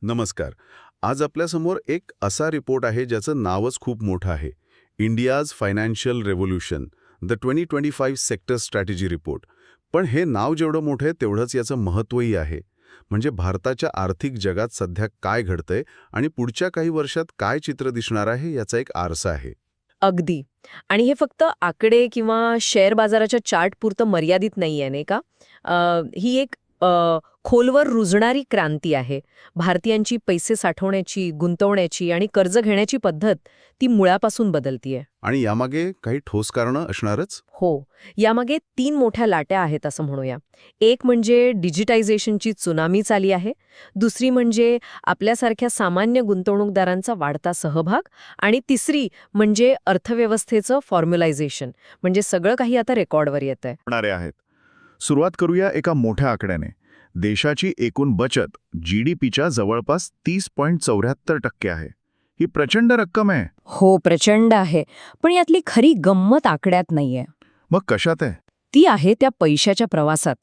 नमस्कार. आज आपल्यासमोर एक असा रिपोर्ट आहे ज्याचं नावच खूप मोठं आहे. India's financial revolution, the 2025 sector strategy report. पण हे नाव जेवढं मोठं आहे तेवढंच याचं महत्त्वही आहे. म्हणजे भारताच्या आर्थिक जगात सध्या काय घडतंय आणि पुढच्या काही वर्षात काय चित्र दिसणार आहे याचा एक आरसा आहे. अगदी. आणि हे फक्त आकडे किंवा शेअर बाजाराच्या चार्ट पुरतं मर्यादित नाहीये, नाही का? ही एक खोलवर रुजणारी क्रांती आहे. भारतीयांची पैसे साठवण्याची, गुंतवण्याची आणि कर्ज घेण्याची पद्धत ती मुळापासून बदलतीये. आणि यामागे काही ठोस कारणं असणारच. हो. यामागे 3 मोठ्या लाट्या आहेत असं म्हणूया. एक म्हणजे डिजिटायझेशनची त्सुनामीच आली आहे. दुसरी म्हणजे आपल्यासारख्या सामान्य गुंतवणूकदारांचा वाढता सहभाग. आणि तिसरी म्हणजे अर्थव्यवस्थेचं फॉर्म्युलायझेशन. म्हणजे सगळं काही आता रेकॉर्डवर येतंय. होणारे आहेत. सुरुवात करूया एका मोठ्या आकड्याने. देशाची एकूण बचत GDPच्या जवळपास 30.74% आहे. ही प्रचंड रक्कम आहे. हो, प्रचंड आहे. पण यातली खरी गंमत आकड्यात नाहीये. मग कशात आहे? ती आहे त्या पैशाच्या प्रवासात.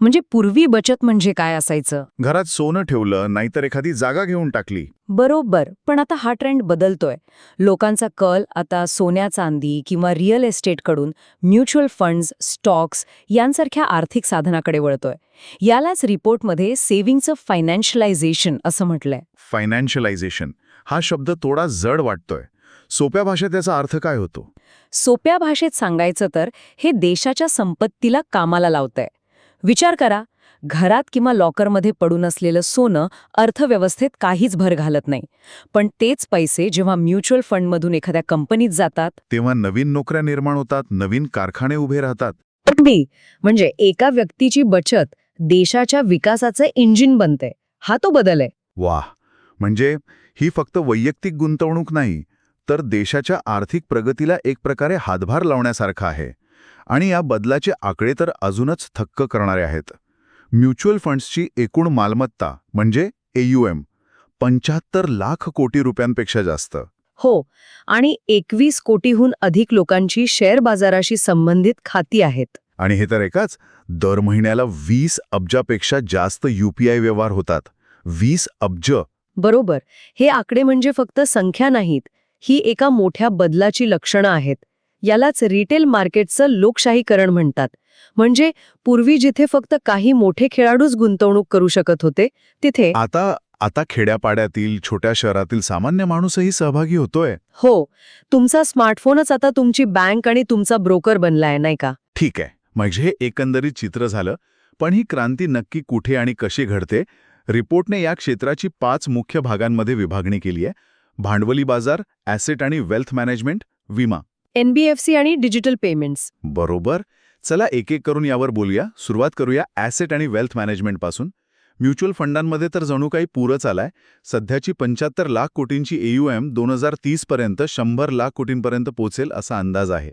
म्हणजे पूर्वी बचत म्हणजे काय असायचं? घरात सोनं ठेवलं, नाहीतर एखादी जागा घेऊन टाकली. बरोबर. पण आता हा ट्रेंड बदलतोय. लोकांचा कल आता सोन्या चांदी किंवा रिअल एस्टेटकडून म्युच्युअल फंड्स, स्टॉक्स यांसारख्या आर्थिक साधनाकडे वळतोय. यालाच रिपोर्टमध्ये सेव्हिंगचं फायनान्शियलायझेशन असं म्हटलंय. फायनान्शियलायझेशन हा शब्द थोडा जड वाटतोय. सोप्या भाषेत याचा अर्थ काय होतो? सोप्या भाषेत सांगायचं तर हे देशाच्या संपत्तीला कामाला लावतंय. विचार करा, घरात किंवा लॉकरमध्ये पडून असलेलं सोनं अर्थव्यवस्थेत काहीच भर घालत नाही. पण तेच पैसे जेव्हा म्युच्युअल फंडमधून एखाद्या कंपनीत जातात तेव्हा नवीन नोकऱ्या निर्माण होतात, नवीन कारखाने उभे राहतात. अगदी. म्हणजे एका व्यक्तीची बचत देशाच्या विकासाचं इंजिन बनते. हा तो बदल आहे. वाह! म्हणजे ही फक्त वैयक्तिक गुंतवणूक नाही, तर देशाच्या आर्थिक प्रगतीला एक प्रकारे हातभार लावण्यासारखं आहे. आणि या बदलाचे आकडे तर अजूनच थक्क करणारे आहेत. म्युच्युअल फंड्सची एकूण मालमत्ता म्हणजे AUM 75 लाख कोटी रुपयांपेक्षा जास्त. हो. आणि 21 कोटीहून अधिक लोकांची शेअर बाजाराशी संबंधित खाती आहेत. आणि हे तर एकाच, दर महिन्याला 20 अब्जापेक्षा जास्त UPI व्यवहार होतात. 20 अब्ज. बरोबर. हे आकडे म्हणजे फक्त संख्या नाहीत. ही एका मोठ्या बदलाची लक्षणं आहेत. यालाच रिटेल मार्केटचं लोकशाहीकरण म्हणतात. म्हणजे पूर्वी जिथे फक्त काही मोठे खेळाडूच गुंतवणूक करू शकत होते, तिथे आता खेड्यापाड्यातील, छोट्या शहरातील सामान्य माणूसही सहभागी होतोय. हो, तुमचा स्मार्टफोनच आता तुमची बँक आणि तुमचा ब्रोकर बनलाय, नाही का? ठीक आहे, म्हणजे हे एकंदरीत चित्र झालं. पण ही क्रांती नक्की कुठे आणि कशी घडते? रिपोर्टने या क्षेत्राची 5 मुख्य भागांमध्ये विभागणी केली आहे. भांडवली बाजार, ॲसेट आणि वेल्थ मॅनेजमेंट, विमा, NBFC आणि डिजिटल पेमेंट्स. बरोबर. चला एक एक करून यावर बोलूया. सुरुवात करूया ॲसेट आणि वेल्थ मॅनेजमेंटपासून. म्युच्युअल फंडांमध्ये तर जणू काही पूरच आलाय. सध्याची 75 लाख कोटींची AUM 2030 पर्यंत 100 लाख कोटींपर्यंत पोहोचेल असा अंदाज आहे.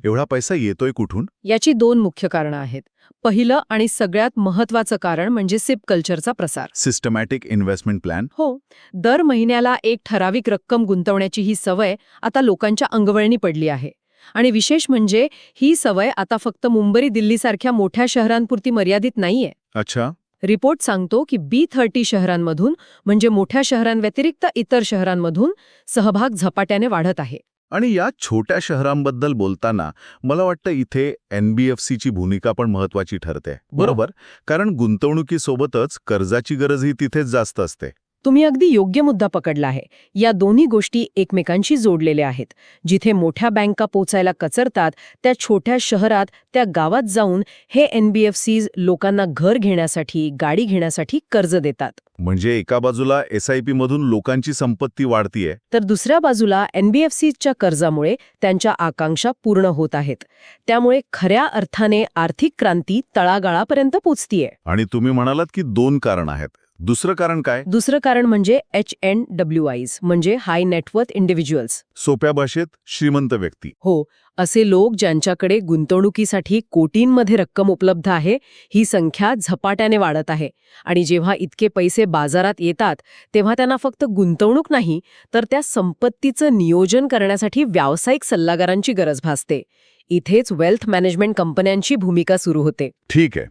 एवढा पैसा येतोय कुठून? याची 2 मुख्य कारणं आहेत. पहिलं आणि सगळ्यात महत्त्वाचं कारण म्हणजे सिप कल्चरचा प्रसार. Systematic investment plan. हो. दर महिन्याला एक ठराविक रक्कम गुंतवण्याची ही सवय आता लोकांच्या अंगवळणी पडली आहे. आणि विशेष म्हणजे ही सवय आता फक्त मुंबई, दिल्लीसारख्या मोठ्या शहरांपुरती मर्यादित नाहीये. अच्छा. रिपोर्ट सांगतो की B30 शहरांमधून म्हणजे मोठ्या शहरांव्यतिरिक्त इतर शहरांमधून सहभाग झपाट्याने वाढत आहे. आणि या छोट्या शहरांबद्दल बोलताना मला वाटतं इथे NBFCची भूमिका पण महत्वाची ठरते. बरोबर. कारण गुंतवणुकीसोबतच कर्जाची गरजही तिथेच जास्त असते. तुम्ही अगदी योग्य मुद्दा पकडला आहे. या दोन्ही गोष्टी एकमेकांशी जोडलेल्या आहेत. जिथे मोठ्या बँका पोचायला कचरतात, त्या छोट्या शहरात, त्या गावात जाऊन हे NBFCs लोकांना घर घेण्यासाठी, गाडी घेण्यासाठी कर्ज देतात. म्हणजे एका बाजूला SIP मधून लोकांची संपत्ती वाढतीये, तर दुसऱ्या बाजूला NBFCच्या कर्जामुळे त्यांच्या आकांक्षा पूर्ण होत आहेत. त्यामुळे खऱ्या अर्थाने आर्थिक क्रांती तळागाळापर्यंत पोचतीये. आणि तुम्ही म्हणालात की 2 कारण आहेत. दुसरं कारण काय? दुसरं कारण म्हणजे HNWIs म्हणजे हाय नेटवर्थ इंडिव्हिज्युअल्स. सोप्या भाषेत श्रीमंत व्यक्ती. हो, असे लोक ज्यांच्याकडे गुंतवणुकीसाठी कोटींमध्ये रक्कम उपलब्ध आहे. ही संख्या झपाट्याने वाढत आहे. आणि जेव्हा इतके पैसे बाजारात येतात, तेव्हा त्यांना फक्त गुंतवणूक नाही, तर त्या संपत्तीचं नियोजन करण्यासाठी व्यावसायिक सल्लागारांची गरज भासते. इथेच वेल्थ मॅनेजमेंट कंपन्यांची भूमिका सुरू होते. ठीक आहे.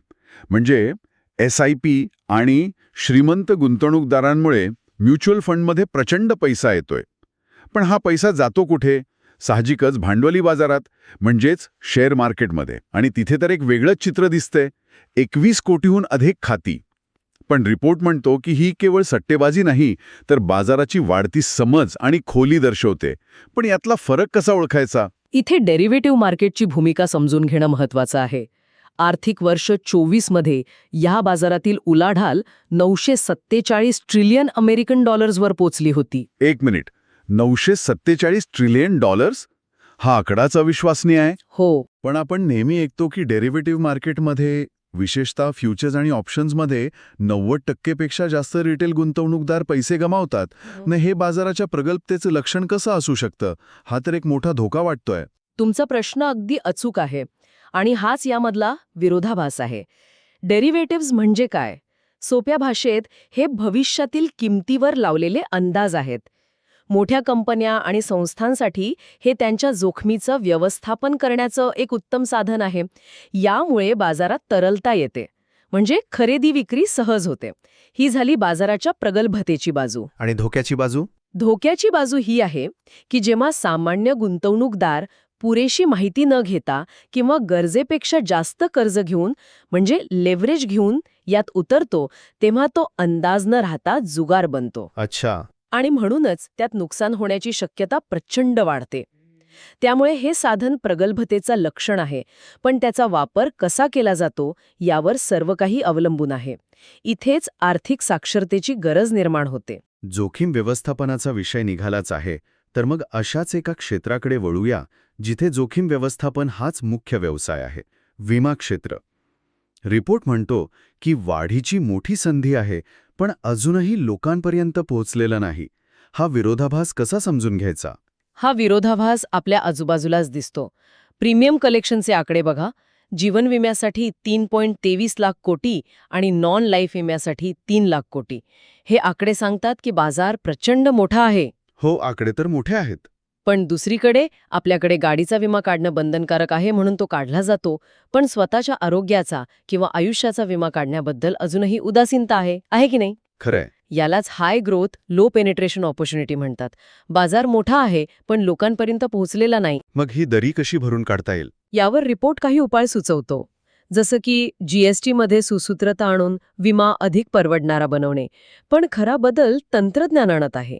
म्हणजे SIP आणि श्रीमंत गुंतवणूकदारांमुळे म्युच्युअल फंडमध्ये प्रचंड पैसा येतोय. पण हा पैसा जातो कुठे? साहजिकच भांडवली बाजारात, म्हणजेच शेअर मार्केटमध्ये. आणि तिथे तर एक वेगळंच चित्र दिसतंय. 21 कोटीहून अधिक खाती. पण रिपोर्ट म्हणतो की ही केवळ सट्टेबाजी नाही, तर बाजाराची वाढती समज आणि खोली दर्शवते. पण यातला फरक कसा ओळखायचा? इथे डेरिव्हेटिव्ह मार्केटची भूमिका समजून घेणं महत्वाचं आहे. आर्थिक वर्ष 24 मध्ये या बाजारातील उलाढाल 947 ट्रिलियन अमेरिकन डॉलर्सवर पोचली होती. एक मिनिट, 947 ट्रिलियन डॉलर्स? हा आकडाच अविश्वसनीय आहे. हो, पण आपण नेहमी ऐकतो की डेरिव्हेटिव्ह मार्केटमध्ये, विशेषतः फ्युचर्स आणि ऑप्शन्समध्ये 90% पेक्षा जास्त रिटेल गुंतवणूकदार पैसे गमावतात. न हे बाजाराच्या प्रगल्भतेचं लक्षण कसं असू शकतं? हा तर एक मोठा धोका वाटतोय. तुमचा प्रश्न अगदी अचूक आहे आणि हाच यामधला विरोधाभास आहे. डेरिव्हेटिव्हज म्हणजे काय? सोप्या भाषेत हे भविष्यातील किमतीवर लावलेले अंदाज आहेत. मोठ्या कंपन्या आणि संस्थांसाठी हे त्यांच्या जोखमीचं व्यवस्थापन करण्याचं एक उत्तम साधन आहे. यामुळे बाजारात तरलता येते, म्हणजे खरेदी विक्री सहज होते. ही झाली बाजाराच्या प्रगल्भतेची बाजू. आणि धोक्याची बाजू? धोक्याची बाजू ही आहे की जेव्हा सामान्य गुंतवणूकदार पुरेशी माहिती न घेता किंवा गरजेपेक्षा जास्त कर्ज घेऊन, म्हणजे लेव्हरेज घेऊन यात उतरतो, तेव्हा तो अंदाज न राहता जुगार बनतो. अच्छा. आणि म्हणूनच त्यात नुकसान होण्याची शक्यता प्रचंड वाढते. त्यामुळे हे साधन प्रगल्भतेचं लक्षण आहे, पण त्याचा वापर कसा केला जातो यावर सर्व काही अवलंबून आहे. इथेच आर्थिक साक्षरतेची गरज निर्माण होते. जोखीम व्यवस्थापनाचा विषय निघालाच आहे, तर मग अशाच एका क्षेत्राकडे वळूया जिथे जोखीम व्यवस्थापन हाच मुख्य व्यवसाय आहे, विमा क्षेत्र. रिपोर्ट म्हणतो की वाढीची मोठी संधी आहे, पण अजूनही लोकांपर्यंत पोहोचलेला नाही. हा विरोधाभास कसा समजून घ्यायचा? हा विरोधाभास आपल्या आजूबाजूलाच दिसतो. प्रीमियम कलेक्शनचे आकडे बघा. जीवन विम्यासाठी 3.23 लाख कोटी आणि नॉन लाईफ विम्यासाठी 3 लाख कोटी. हे आकडे सांगतात की बाजार प्रचंड मोठा आहे. हो, आकडे तर मोठे आहेत. पण दुसरीकडे आपल्याकडे गाडीचा विमा काढणं बंधनकारक आहे म्हणून तो काढला जातो, पण स्वतःच्या आरोग्याचा किंवा आयुष्याचा विमा काढण्याबद्दल अजूनही उदासीनता आहे की नाही? खरंय. यालाच हाय ग्रोथ लो पेनिट्रेशन ऑपॉर्च्युनिटी म्हणतात. बाजार मोठा आहे पण लोकांपर्यंत पोहोचलेला नाही. मग ही दरी कशी भरून काढता येईल? यावर रिपोर्ट काही उपाय सुचवतो, जसं की GST मध्ये सुसूत्रता आणून विमा अधिक परवडणारा बनवणे. पण खरा बदल तंत्रज्ञान आणत आहे.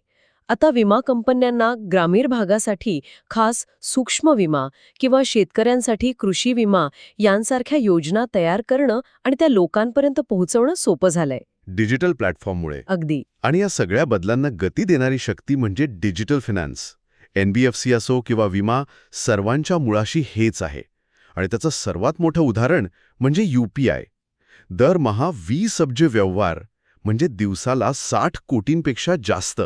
आता विमा कंपन्यांना ग्रामीण भागासाठी खास सूक्ष्म विमा किंवा शेतकऱ्यांसाठी कृषी विमा यांसारख्या योजना तयार करणं आणि त्या लोकांपर्यंत पोहोचवणं सोपं झालंय. डिजिटल प्लॅटफॉर्ममुळे. अगदी. आणि या सगळ्या बदलांना गती देणारी शक्ती म्हणजे डिजिटल फिनान्स. NBFC असो किंवा विमा, सर्वांच्या मुळाशी हेच आहे. आणि त्याचं सर्वात मोठं उदाहरण म्हणजे UPI. दरमहा 20 अब्ज व्यवहार, म्हणजे दिवसाला 60 कोटींपेक्षा जास्त.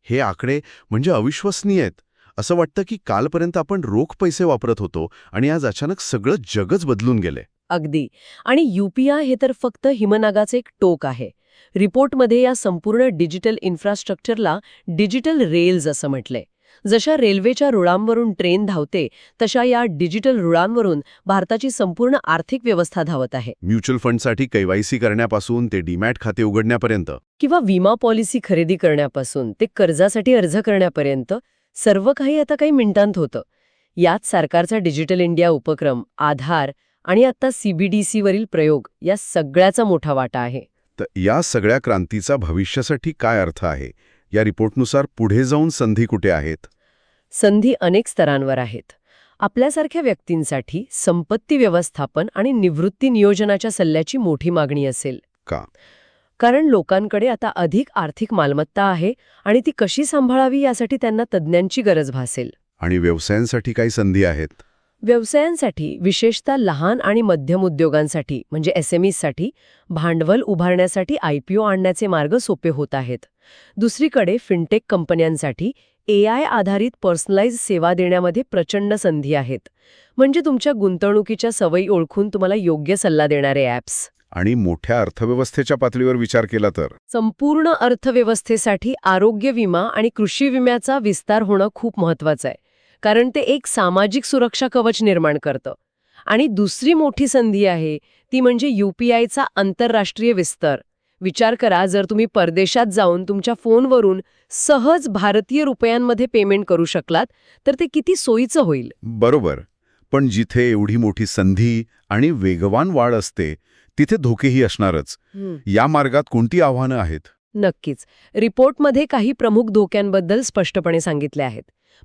हे आकडे म्हणजे अविश्वसनीय आहेत. असं वाटतं की कालपर्यंत आपण रोख पैसे वापरत होतो आणि आज अचानक सगळं जगच बदलून गेलंय. अगदी. आणि UPI हे तर फक्त हिमनगाचं एक टोक आहे. रिपोर्टमध्ये या संपूर्ण डिजिटल इन्फ्रास्ट्रक्चरला डिजिटल रेल्स असं म्हटलंय. जशा रेल्वेच्या रुळांवरून ट्रेन धावते, तशा या डिजिटल रुळांवरून भारताची संपूर्ण आर्थिक व्यवस्था धावत आहे. म्युच्युअल फंडसाठी KYC करण्यापासून ते डीमॅट खाते उघडण्यापर्यंत. किंवा विमा पॉलिसी खरेदी करण्यापासून ते कर्जासाठी अर्ज करण्यापर्यंत सर्व काही आता काही मिनिटांत होतं. यात सरकारचा डिजिटल इंडिया उपक्रम, आधार आणि आता CBDC वरील प्रयोग या सगळ्याचा मोठा वाटा आहे. तर या सगळ्या क्रांतीचा भविष्यासाठी काय अर्थ आहे? या रिपोर्टनुसार पुढे जाऊन संधी कुठे आहेत? संधी अनेक स्तरांवर आहेत. आपल्यासारख्या व्यक्तींसाठी संपत्ती व्यवस्थापन आणि निवृत्ती नियोजनाच्या सल्ल्याची मोठी मागणी असेल. का? कारण लोकांकडे आता अधिक आर्थिक मालमत्ता आहे आणि ती कशी सांभाळावी यासाठी त्यांना तज्ज्ञांची गरज भासेल. आणि व्यवसायांसाठी काही संधी आहेत? व्यवसायांसाठी, विशेषतः लहान आणि मध्यम उद्योगांसाठी म्हणजे SMEसाठी भांडवल उभारण्यासाठी IPO आणण्याचे मार्ग सोपे होत आहेत. दुसरीकडे फिनटेक कंपन्यांसाठी AI आधारित पर्सनलाइज सेवा देण्यामध्ये प्रचंड संधी आहेत. म्हणजे तुमच्या गुंतवणुकीच्या सवयी ओळखून तुम्हाला योग्य सल्ला देणारे ॲप्स. आणि मोठ्या अर्थव्यवस्थेच्या पातळीवर विचार केला तर संपूर्ण अर्थव्यवस्थेसाठी आरोग्य विमा आणि कृषी विम्याचा विस्तार होणं खूप महत्वाचं आहे, कारण ते एक सामाजिक सुरक्षा कवच निर्माण करतं. आणि दुसरी मोठी संधी आहे ती म्हणजे UPIचा आंतरराष्ट्रीय विस्तार. विचार करा, जर तुम्ही परदेशात जाऊन तुमच्या फोनवरून सहज भारतीय रुपयांमध्ये पेमेंट करू शकलात तर ते किती सोयीचं होईल. बरोबर. पण जिथे एवढी मोठी संधी आणि वेगवान वाढ असते तिथे धोकेही असणारच. या मार्गात कोणती आव्हानं आहेत? नक्कीच. रिपोर्टमध्ये काही प्रमुख धोक्यांबद्दल स्पष्टपणे सांगितले आहेत.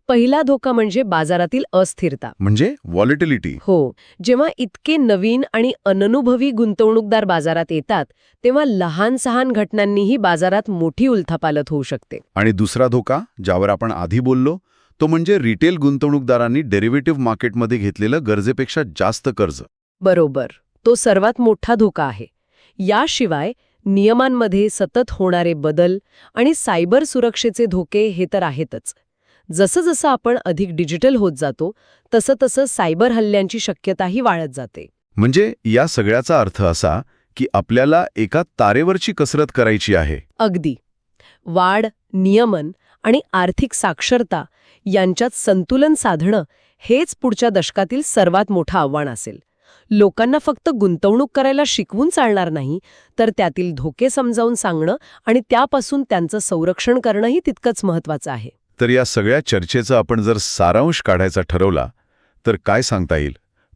पहिला धोका म्हणजे बाजारातील अस्थिरता. म्हणजे व्हॉलेटिलिटी. हो, जेव्हा इतके नवीन आणि अननुभवी गुंतवणूकदार बाजारात येतात तेव्हा लहान सहान घटनांनीही बाजारात मोठी उलथापालथ होऊ शकते. आणि दुसरा धोका ज्यावर आपण आधी बोललो तो म्हणजे रिटेल गुंतवणूकदारांनी डेरिव्हेटिव्ह मार्केटमध्ये घेतलेलं गरजेपेक्षा जास्त कर्ज. बरोबर, तो सर्वात मोठा धोका आहे. याशिवाय नियमांमध्ये सतत होणारे बदल आणि सायबर सुरक्षेचे धोके हे तर आहेतच. जसं जसं आपण अधिक डिजिटल होत जातो तसं तसं सायबर हल्ल्यांची शक्यताही वाढत जाते. म्हणजे या सगळ्याचा अर्थ असा की आपल्याला एका तारेवरची कसरत करायची आहे. अगदी. वाढ, नियमन आणि आर्थिक साक्षरता यांच्यात संतुलन साधणं हेच पुढच्या दशकातील सर्वात मोठं आव्हान असेल. लोकांना फक्त गुंतवणूक करायला शिकवून चालणार नाही, तर त्यातील धोके समजावून सांगणं आणि त्यापासून त्यांचं संरक्षण करणंही तितकंच महत्त्वाचं आहे. तर या सगळ्या चर्चेचा आपण जर सारांश काढायचा ठरवला तर काय सांगता येईल?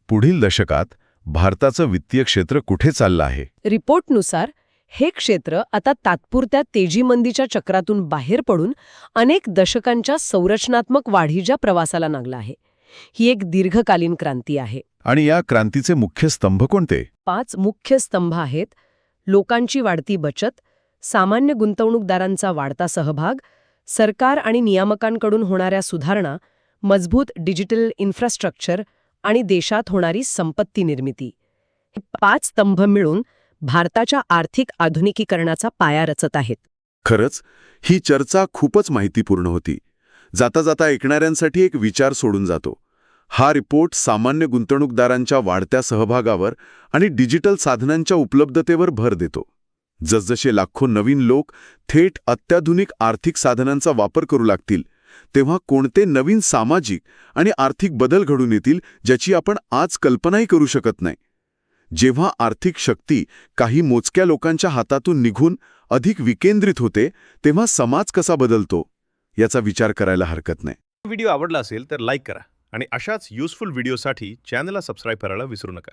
पुढील दशकात भारताचं वित्तीय क्षेत्र कुठे चाललं आहे? रिपोर्टनुसार हे क्षेत्र आता तात्पुरत्या तेजीमंदीच्या चक्रातून बाहेर पडून अनेक दशकांच्या संरचनात्मक वाढीच्या प्रवासाला लागलं आहे. ही एक दीर्घकालीन क्रांती आहे. आणि या क्रांतीचे मुख्य स्तंभ कोणते? 5 मुख्य स्तंभ आहेत. लोकांची वाढती बचत, सामान्य गुंतवणूकदारांचा वाढता सहभाग, सरकार आणि नियामकांकडून होणाऱ्या सुधारणा, मजबूत डिजिटल इन्फ्रास्ट्रक्चर आणि देशात होणारी संपत्ती निर्मिती. हे 5 स्तंभ मिळून भारताच्या आर्थिक आधुनिकीकरणाचा पाया रचत आहेत. खरंच ही चर्चा खूपच माहितीपूर्ण होती. जाता जाता ऐकणाऱ्यांसाठी एक विचार सोडून जातो. हा रिपोर्ट सामान्य गुंतवणूकदारांच्या वाढत्या सहभागावर आणि डिजिटल साधनांच्या उपलब्धतेवर भर देतो. जसजसे लाखो नवीन लोक थेट अत्याधुनिक आर्थिक साधनांचा वापर करू लागतील तेव्हा कोणते नवीन सामाजिक आणि आर्थिक बदल घडून येतील ज्याची आपण आज कल्पनाही करू शकत नाही. जेव्हा आर्थिक शक्ती काही मोजक्या लोकांच्या हातातून निघून अधिक विकेंद्रित होते तेव्हा समाज कसा बदलतो याचा विचार करायला हरकत नाही. व्हिडिओ आवडला असेल तर लाईक करा आणि अशाच युजफुल व्हिडिओसाठी चॅनलला सबस्क्राईब करायला विसरू नका.